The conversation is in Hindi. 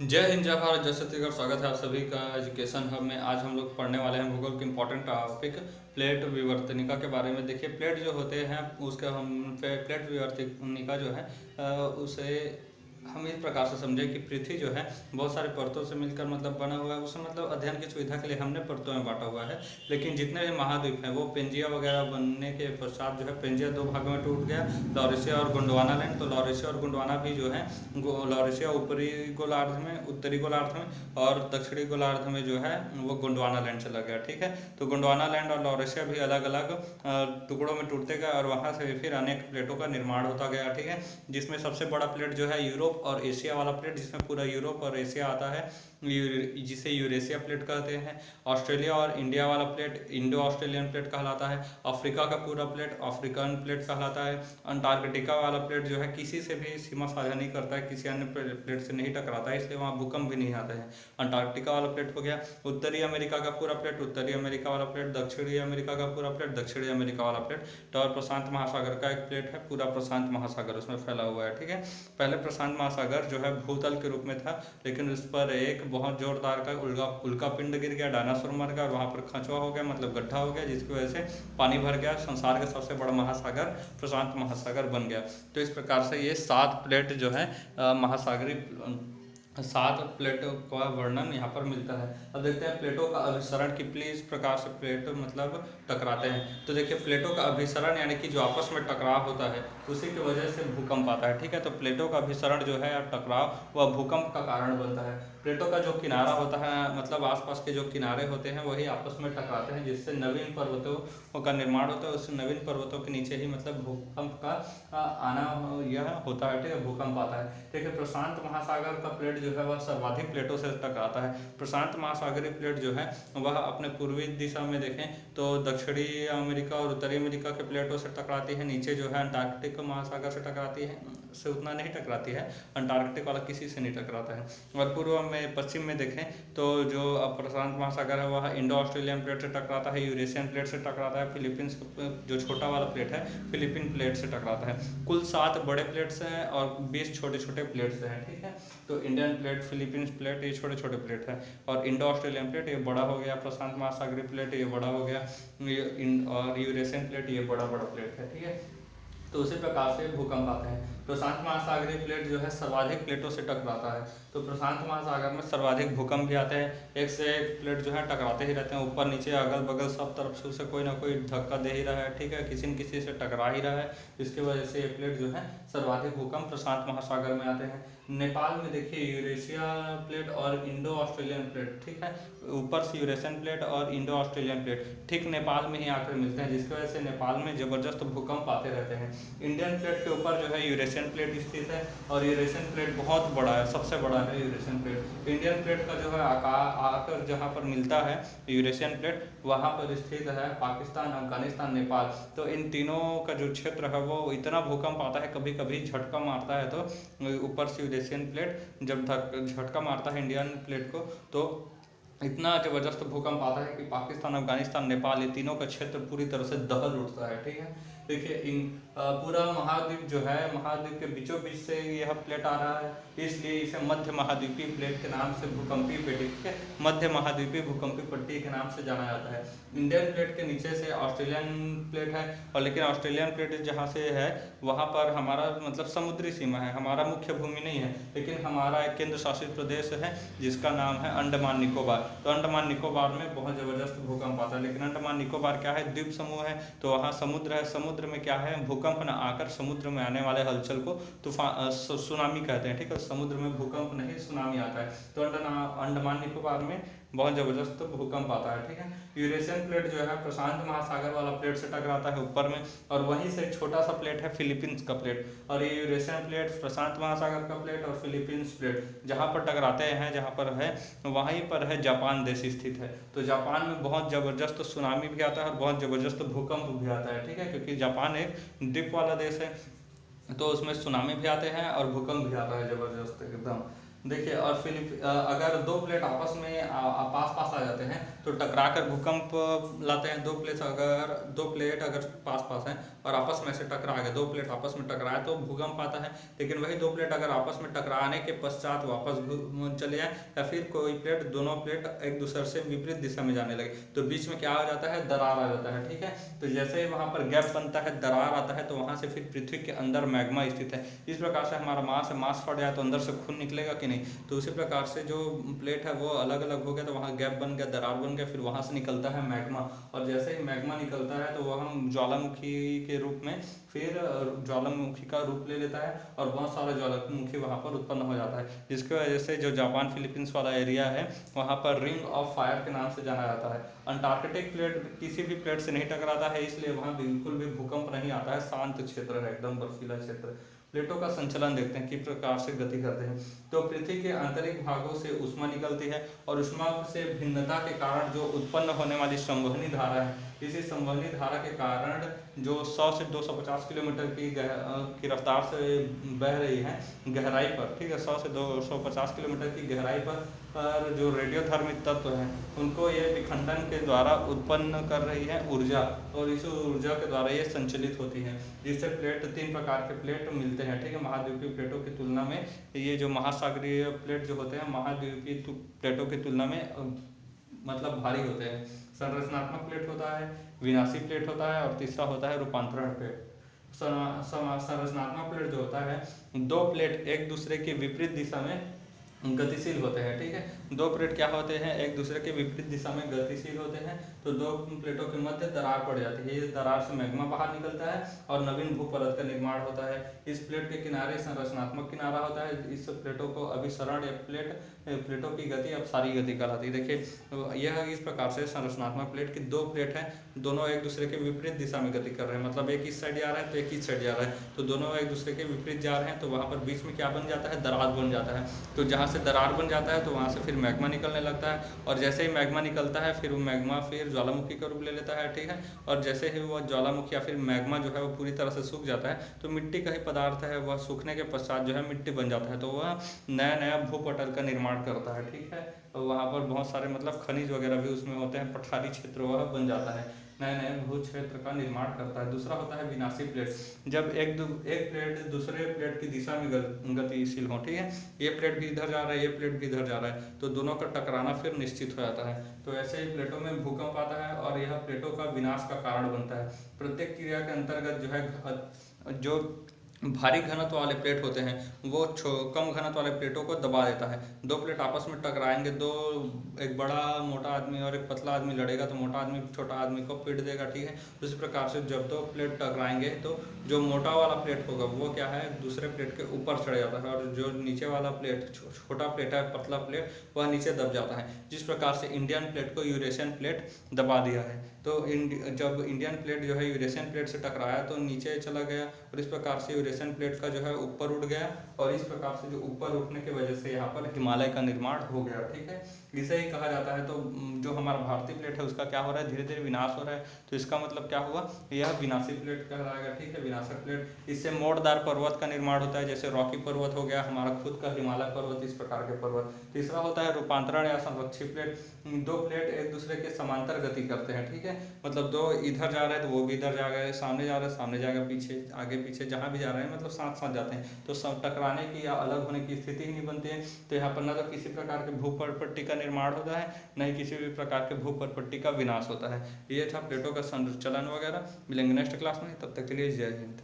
जय हिंद, जय भारत, जय छत्तीसगढ़। स्वागत है आप सभी का एजुकेशन हब में। आज हम लोग पढ़ने वाले हैं भूगोल के इंपॉर्टेंट टॉपिक प्लेट विवर्तनिका के बारे में। देखिए, प्लेट जो होते हैं उसके हम प्लेट विवर्तनिका जो है उसे हम इस प्रकार से समझें कि पृथ्वी जो है बहुत सारे परतों से मिलकर मतलब बना हुआ है। उसे मतलब अध्ययन की सुविधा के लिए हमने परतों में बांटा हुआ है। लेकिन जितने भी महाद्वीप हैं वो पेंजिया वगैरह बनने के पश्चात जो है पेंजिया दो भागों में टूट गया, लॉरेशिया और गोंडवाना लैंड। तो लॉरेशिया और गोंडवाना भी जो है लॉरेशिया ऊपरी गोलार्ध में, उत्तरी गोलार्ध में, और दक्षिणी गोलार्ध में जो है वो गोंडवाना लैंड चला गया। ठीक है, तो गोंडवाना लैंड और लॉरेशिया भी अलग अलग टुकड़ों में टूटते गए और वहाँ से फिर अनेक प्लेटों का निर्माण होता गया। ठीक है, जिसमें सबसे बड़ा प्लेट जो है यूरोप और एशिया वाला प्लेट, जिसमें पूरा यूरोप और एशिया आता है, जिसे यूरेशिया प्लेट कहते हैं। ऑस्ट्रेलिया और इंडिया वाला प्लेट इंडो ऑस्ट्रेलियन प्लेट कहलाता है। अफ्रीका का पूरा प्लेट अफ्रीकन प्लेट कहलाता है। अंटार्कटिका वाला प्लेट जो है किसी से भी सीमा साझा नहीं करता है, किसी अन्य प्लेट से नहीं टकराता है, इसलिए वहाँ भूकंप भी नहीं आते हैं। अंटार्कटिका वाला प्लेट हो गया। उत्तरी अमेरिका का पूरा प्लेट उत्तरी अमेरिका वाला प्लेट, दक्षिणी अमेरिका का पूरा प्लेट दक्षिणी अमेरिका वाला प्लेट, तो और प्रशांत महासागर का एक प्लेट है, पूरा प्रशांत महासागर उसमें फैला हुआ है। ठीक है, पहले प्रशांत महासागर जो है भूतल के रूप में था, लेकिन उस पर एक बहुत जोरदार का उल्का पिंड गिर गया, डायनासोर मर गया और वहाँ पर खंचवा हो गया, मतलब गड्ढा हो गया, जिसकी वजह से पानी भर गया। संसार का सबसे बड़ा महासागर प्रशांत महासागर बन गया। तो इस प्रकार से ये 7 प्लेट जो है महासागरीय 7 प्लेटों का वर्णन यहाँ पर मिलता है। अब देखते हैं प्लेटों का अभिसरण कि किस प्रकार से प्लेट मतलब टकराते हैं। तो देखिए, प्लेटों का अभिसरण यानी कि जो आपस में टकराव होता है उसी की वजह से भूकंप आता है। ठीक है, तो प्लेटों का अभिसरण जो है या टकराव वह भूकंप का कारण बनता है। प्लेटों का जो किनारा होता है, मतलब आसपास के जो किनारे होते हैं वही आपस में टकराते हैं, जिससे नवीन पर्वतों का निर्माण होता है। उस नवीन पर्वतों के नीचे ही मतलब भूकंप का आना यह होता है। ठीक है, भूकंप आता है। देखिए, प्रशांत महासागर का प्लेट जो है वह सर्वाधिक प्लेटों से टकराता है। प्रशांत महासागरीय प्लेट जो है वह अपने पूर्वी दिशा में देखें तो दक्षिणी अमेरिका और उत्तरी अमेरिका के प्लेटों से टकराती है। नीचे जो है अंटार्कटिक महासागर से टकराती है, से उतना नहीं टकराती है, अंटार्कटिक वाला किसी से नहीं टकराता है। और पूर्व में पश्चिम में देखें तो जो प्रशांत महासागर है वह इंडो ऑस्ट्रेलियन प्लेट से टकराता है, यूरेशियन प्लेट से टकराता है, फिलीपींस जो छोटा वाला प्लेट है फिलीपीन प्लेट से टकराता है। कुल 7 बड़े प्लेट्स हैं और 20 छोटे छोटे प्लेट्स हैं। ठीक है, तो इंडियन प्लेट, फिलीपींस प्लेट ये छोटे छोटे प्लेट है, और इंडो ऑस्ट्रेलियन प्लेट ये बड़ा हो गया, प्रशांत महासागरीय प्लेट ये बड़ा हो गया, और यूरेशियन प्लेट ये बड़ा बड़ा प्लेट है। ठीक है, तो उसी प्रकार से भूकंप आते हैं। प्रशांत महासागरीय प्लेट जो है सर्वाधिक प्लेटों से टकराता है, तो प्रशांत महासागर में सर्वाधिक भूकंप भी आते हैं। एक से एक प्लेट जो है टकराते ही रहते हैं, ऊपर नीचे अगल बगल सब तरफ से उसे कोई ना कोई धक्का दे ही रहा है। ठीक है, किसी न किसी से टकरा ही रहा है, जिसकी वजह से ये प्लेट जो है सर्वाधिक भूकंप प्रशांत महासागर में आते हैं। नेपाल में देखिए यूरेशिया प्लेट और इंडो ऑस्ट्रेलियन प्लेट, ठीक है, ऊपर से यूरेशियन प्लेट और इंडो ऑस्ट्रेलियन प्लेट ठीक नेपाल में ही आकर मिलते हैं, जिसकी वजह से नेपाल में जबरदस्त भूकंप आते रहते हैं। इंडियन प्लेट के ऊपर जो है यूरेशियन प्लेट स्थित है, और यूरेशियन प्लेट बहुत बड़ा है, सबसे बड़ा है यूरेशियन प्लेट। इंडियन प्लेट का जो है आकर जहाँ पर मिलता है यूरेशियन प्लेट, वहाँ पर स्थित है पाकिस्तान, अफगानिस्तान, नेपाल। तो इन तीनों का जो क्षेत्र है वो इतना भूकंप आता है, कभी कभी झटका मारता है, तो ऊपर से यूरेशियन प्लेट जब झटका मारता है इंडियन प्लेट को, तो इतना जबरदस्त भूकंप आता है कि पाकिस्तान, अफगानिस्तान, नेपाल ये तीनों का क्षेत्र पूरी तरह से दहल उठता है। ठीक है, देखिए इन पूरा महाद्वीप जो है, महाद्वीप के बीचों बीच से यह प्लेट आ रहा है, इसलिए इसे मध्य महाद्वीपीय प्लेट के नाम से भूकंपीय पट्टी, ठीक है, मध्य महाद्वीपीय भूकंपीय पट्टी के नाम से जाना जाता है। इंडियन प्लेट के नीचे से ऑस्ट्रेलियन प्लेट है, और लेकिन ऑस्ट्रेलियन प्लेट जहाँ से है वहाँ पर हमारा मतलब समुद्री सीमा है, हमारा मुख्य भूमि नहीं है, लेकिन हमारा एक केंद्र शासित प्रदेश है जिसका नाम है अंडमान निकोबार। तो अंडमान निकोबार में बहुत ज़बरदस्त भूकंप आता है, लेकिन अंडमान निकोबार क्या है, द्वीप समूह है, तो वहाँ समुद्र है। समुद्र में क्या है, भूकंप न आकर समुद्र में आने वाले हलचल को तूफान सुनामी कहते हैं। ठीक है, समुद्र में भूकंप नहीं, सुनामी आता है। तो अंडमान निकोबार में बहुत ज़बरदस्त भूकंप आता है। ठीक है, यूरेशियन प्लेट जो है प्रशांत महासागर वाला प्लेट से टकराता है ऊपर में, और वहीं से एक छोटा सा प्लेट है फिलीपींस का प्लेट, और ये यूरेशियन प्लेट, प्रशांत महासागर का प्लेट और फिलीपींस प्लेट जहाँ पर टकराते हैं, जहाँ पर है वहीं पर है जापान देश स्थित है। तो जापान में बहुत ज़बरदस्त सुनामी भी आता है और बहुत ज़बरदस्त भूकंप भी आता है। ठीक है, क्योंकि जापान एक द्वीप वाला देश है, तो उसमें सुनामी भी आते हैं और भूकंप भी आता है ज़बरदस्त एकदम। देखिए, और अगर दो प्लेट आपस में पास पास आ जाते हैं तो टकरा कर भूकंप लाते हैं। दो प्लेट अगर पास पास हैं और आपस में से टकरा गए, दो प्लेट आपस में टकराए तो भूकंप आता है। लेकिन वही दो प्लेट अगर आपस में टकराने के पश्चात वापस चले जाए, या फिर कोई प्लेट, दोनों प्लेट एक दूसरे से विपरीत दिशा में जाने लगे, तो बीच में क्या आ जाता है, दरार आ जाता है। ठीक है, तो जैसे ही वहां पर गैप बनता है, दरार आता है, तो वहां से फिर पृथ्वी के अंदर मैग्मा स्थित है। इस प्रकार से हमारा मास फट जाए तो अंदर से खून निकलेगा कि नहीं, तो उसी प्रकार से जो प्लेट है वो अलग अलग हो गया, तो वहाँ गैप बन गया, दरार बन गया, फिर वहाँ से निकलता है मैग्मा। और जैसे ही मैग्मा निकलता है तो वह हम ज्वालामुखी के रूप में फिर ज्वालामुखी का रूप ले लेता है और बहुत सारा ज्वालामुखी वहाँ पर उत्पन्न हो जाता है, जिसकी वजह से जो जापान फिलीपींस वाला एरिया है वहाँ पर रिंग ऑफ फायर के नाम से जाना जाता है। अंटार्कटिक प्लेट किसी भी प्लेट से नहीं टकराता है, इसलिए वहाँ बिल्कुल भी भूकंप नहीं आता है, शांत क्षेत्र है, एकदम बर्फीला क्षेत्र। प्लेटों का संचलन देखते हैं किस प्रकार से गति करते हैं। तो पृथ्वी के आंतरिक भागों से ऊष्मा निकलती है और ऊष्मा से भिन्नता के कारण जो उत्पन्न होने वाली संवहनी धारा है, इसी संवहनी धारा के कारण जो 100 से 250 किलोमीटर की रफ्तार से बह रही है गहराई पर, ठीक है, 100 से 250 किलोमीटर की गहराई पर जो रेडियोधर्मी तत्व हैं उनको ये विखंडन के द्वारा उत्पन्न कर रही है ऊर्जा, और इस ऊर्जा के द्वारा ये संचलित होती है, जिससे प्लेट, 3 प्रकार के प्लेट मिलते हैं। ठीक है, महाद्वीपीय प्लेटों की तुलना में ये जो महासागरीय प्लेट जो होते हैं महाद्वीपीय प्लेटों की तुलना में मतलब भारी होते हैं। संरचनात्मक प्लेट होता है, विनाशी प्लेट होता है, और तीसरा होता है रूपांतरण प्लेट। संरचनात्मक प्लेट जो होता है, दो प्लेट एक दूसरे के विपरीत दिशा में गतिशील होते हैं। ठीक है, दो प्लेट क्या होते हैं, एक दूसरे के विपरीत दिशा में गतिशील होते हैं, तो दो प्लेटों के मध्य दरार पड़ जाती है। इस दरार से मैग्मा बाहर निकलता है और नवीन भूपरत का निर्माण होता है। इस प्लेट के किनारे संरचनात्मक किनारा होता है। इस प्लेटों को अभिसरण या प्लेटों की गति अपसारी गति कहलाती है। देखिए, यह इस प्रकार से संरचनात्मक प्लेट की दो प्लेट है, दोनों एक दूसरे के विपरीत दिशा में गति कर रहे हैं, मतलब एक इस साइड जा रहा है तो एक इस साइड जा रहा है, तो दोनों एक दूसरे के विपरीत जा रहे हैं, तो वहाँ पर बीच में क्या बन जाता है, दरार बन जाता है। तो जहाँ से दरार बन जाता है तो वहाँ से फिर मैग्मा निकलने लगता है, और जैसे ही मैग्मा निकलता है फिर वो मैग्मा फिर ज्वालामुखी का रूप ले लेता है। ठीक है, और जैसे ही वो ज्वालामुखी या फिर मैग्मा जो है वो पूरी तरह से सूख जाता है, तो मिट्टी का ही पदार्थ है, वह सूखने के पश्चात जो है मिट्टी बन जाता है, तो वह नया नया भूपटल का निर्माण करता है। ठीक है, तो वहाँ पर बहुत सारे मतलब खनिज वगैरह भी उसमें होते हैं, पठारी क्षेत्र वह बन जाता है, नए नए भू क्षेत्र का निर्माण करता है। दूसरा होता है विनाशी प्लेट, जब एक प्लेट दूसरे प्लेट की दिशा में गतिशील हो। ठीक है, ये प्लेट भी इधर जा रहा है, ये प्लेट भी इधर जा रहा है, तो दोनों का टकराना फिर निश्चित हो जाता है। तो ऐसे ही प्लेटों में भूकंप आता है और यह प्लेटों का विनाश का कारण बनता है। प्रत्येक क्रिया के अंतर्गत जो है जो भारी घनत्व वाले प्लेट होते हैं वो कम घनत्व वाले प्लेटों को दबा देता है। दो प्लेट आपस में टकराएंगे, एक बड़ा मोटा आदमी और एक पतला आदमी लड़ेगा तो मोटा आदमी छोटा आदमी को पीट देगा। ठीक है, उसी प्रकार से जब दो प्लेट टकराएंगे तो जो मोटा वाला प्लेट होगा वो क्या है, दूसरे प्लेट के ऊपर चढ़ जाता है, और जो नीचे वाला प्लेट, छोटा प्लेट है, पतला प्लेट, वह नीचे दब जाता है। जिस प्रकार से इंडियन प्लेट को यूरेशियन प्लेट दबा दिया है। तो जब इंडियन प्लेट जो है यूरेशियन प्लेट से टकराया तो नीचे चला गया, और इस प्रकार से यूरेशियन प्लेट का जो है ऊपर उठ गया, और इस प्रकार से जो ऊपर उठने की वजह से यहाँ पर हिमालय का निर्माण हो गया। ठीक है, इसे ही कहा जाता है। तो जो हमारा भारतीय प्लेट है उसका क्या हो रहा है, धीरे धीरे विनाश हो रहा है, तो इसका मतलब क्या हुआ, यह विनाशी प्लेट कहलाएगा। ठीक है, विनाशक प्लेट। इससे मोड़दार पर्वत का निर्माण होता है, जैसे रॉकी पर्वत हो गया, हमारा खुद का हिमालय पर्वत, इस प्रकार के पर्वत। तीसरा होता है रूपांतरण या संरक्षित प्लेट। दो प्लेट एक दूसरे के समांतर गति करते हैं। ठीक है, मतलब दो इधर जा रहे हैं तो वो भी इधर जा रहे हैं, सामने जा रहे हैं सामने जाएगा, पीछे आगे पीछे जहाँ भी जा रहे हैं मतलब साथ साथ जाते हैं, तो सब टकराने की या अलग होने की स्थिति ही नहीं बनती है। तो यहाँ पर न तो किसी प्रकार के भूपटपट्टी का निर्माण होता है, न ही किसी भी प्रकार के भूपटपट्टी का विनाश होता है। ये था प्लेटों का संचलन वगैरह। मिलेंगे नेक्स्ट क्लास में, तब तक के लिए जय हिंद।